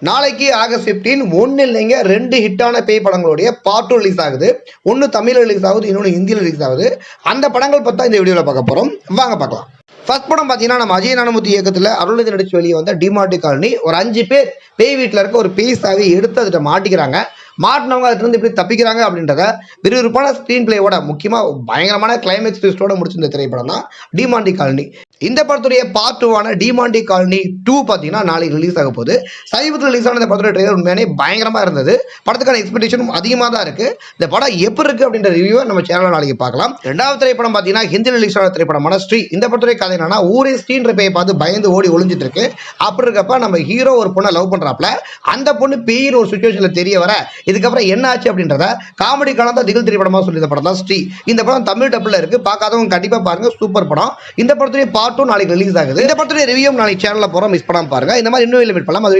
நாளைக்கு ஆகஸ்ட் 15 ஒன்னு இல்லைங்க 2 ஹிட்டான பேய் படங்களுடைய பார்ட் 2 ரிலீஸ் ஆகுது. ஒன்னு தமிழ்ல ரிலீஸ் ஆகுது, இன்னொன்னு ஹிந்தியில ரிலீஸ் ஆகுது. அந்த படங்கள் பத்தி இந்த வீடியோல பார்க்க போறோம். வாங்க பார்க்கலாம். ஃபர்ஸ்ட் படம் பார்த்தீங்கன்னா நம்ம அஜய் ஞானமுத்து இயக்கத்தில் அருள்நிதி நடிச்சு வெளியே வந்த டிமார்டி காலனி. ஒரு 5 பேர் பேய் வீட்டில் இருக்க ஒரு பேய் சாவி எடுத்து அதில் மாட்டிக்கிறாங்க. மாட்டினவங்க அதுலேருந்து எப்படி தப்பிக்கிறாங்க அப்படின்றத விறுவிறுப்பான ஸ்க்ரீன் பிளேயோட முக்கியமாக பயங்கரமான கிளைமேக்ஸ் ட்விஸ்டோட முடிச்சிருந்த திரைப்படம் தான் டிமாண்டி காலனி. இந்த படத்துடைய பார்ட் 2 டிமாண்டி காலனி 2 பார்த்தீங்கன்னா நாளைக்கு ரிலீஸ் ஆக போகுது. சமீபத்தில் ரிலீஸ் ஆன இந்த படத்துடைய ட்ரெய்லர் உண்மையானே பயங்கரமாக இருந்தது. படத்துக்கான எக்ஸ்பெக்டேஷனும் அதிகமாக தான் இருக்கு. இந்த படம் எப்படி இருக்கு அப்படின்ற ரிவ்யூவை நம்ம சேனலில் நாளைக்கு பார்க்கலாம். ரெண்டாவது திரைப்படம் பார்த்தீங்கன்னா ஹிந்தி ரிலீஸ் ஆன திரைப்படமான ஸ்ரீ. இந்த படத்துடைய கதை என்னன்னா, ஊரே ஸ்ரீன்ற பேயை பார்த்து பயந்து ஓடி ஒளிஞ்சிட்டு இருக்கு. அப்படி இருக்கப்ப நம்ம ஹீரோ ஒரு பொண்ணை லவ் பண்றாப்ல. அந்த பொண்ணு பேயின்னு ஒரு சுச்சுவேஷன்ல தெரிய வர இதுக்கப்புறம் என்ன ஆச்சு அப்படின்றத காமெடி கலந்த திகில் திரைப்படமா சொல்லி இந்த படம் தான் ஸ்ரீ. இந்த படம் தமிழ் டப்ல இருக்கு. பார்க்காதவங்க கண்டிப்பா பாருங்க, சூப்பர் படம். இந்த படத்துடைய பார்ட் 2 நாளைக்கு ரிலீஸ் ஆகுது. இந்த படத்துடைய ரிவ்யூ நாளைக்கு சேனல்ல போறோம், மிஸ் பண்ணாம பாருங்க. இந்த மாதிரி இன்னும் மீட் பண்ணலாம். அது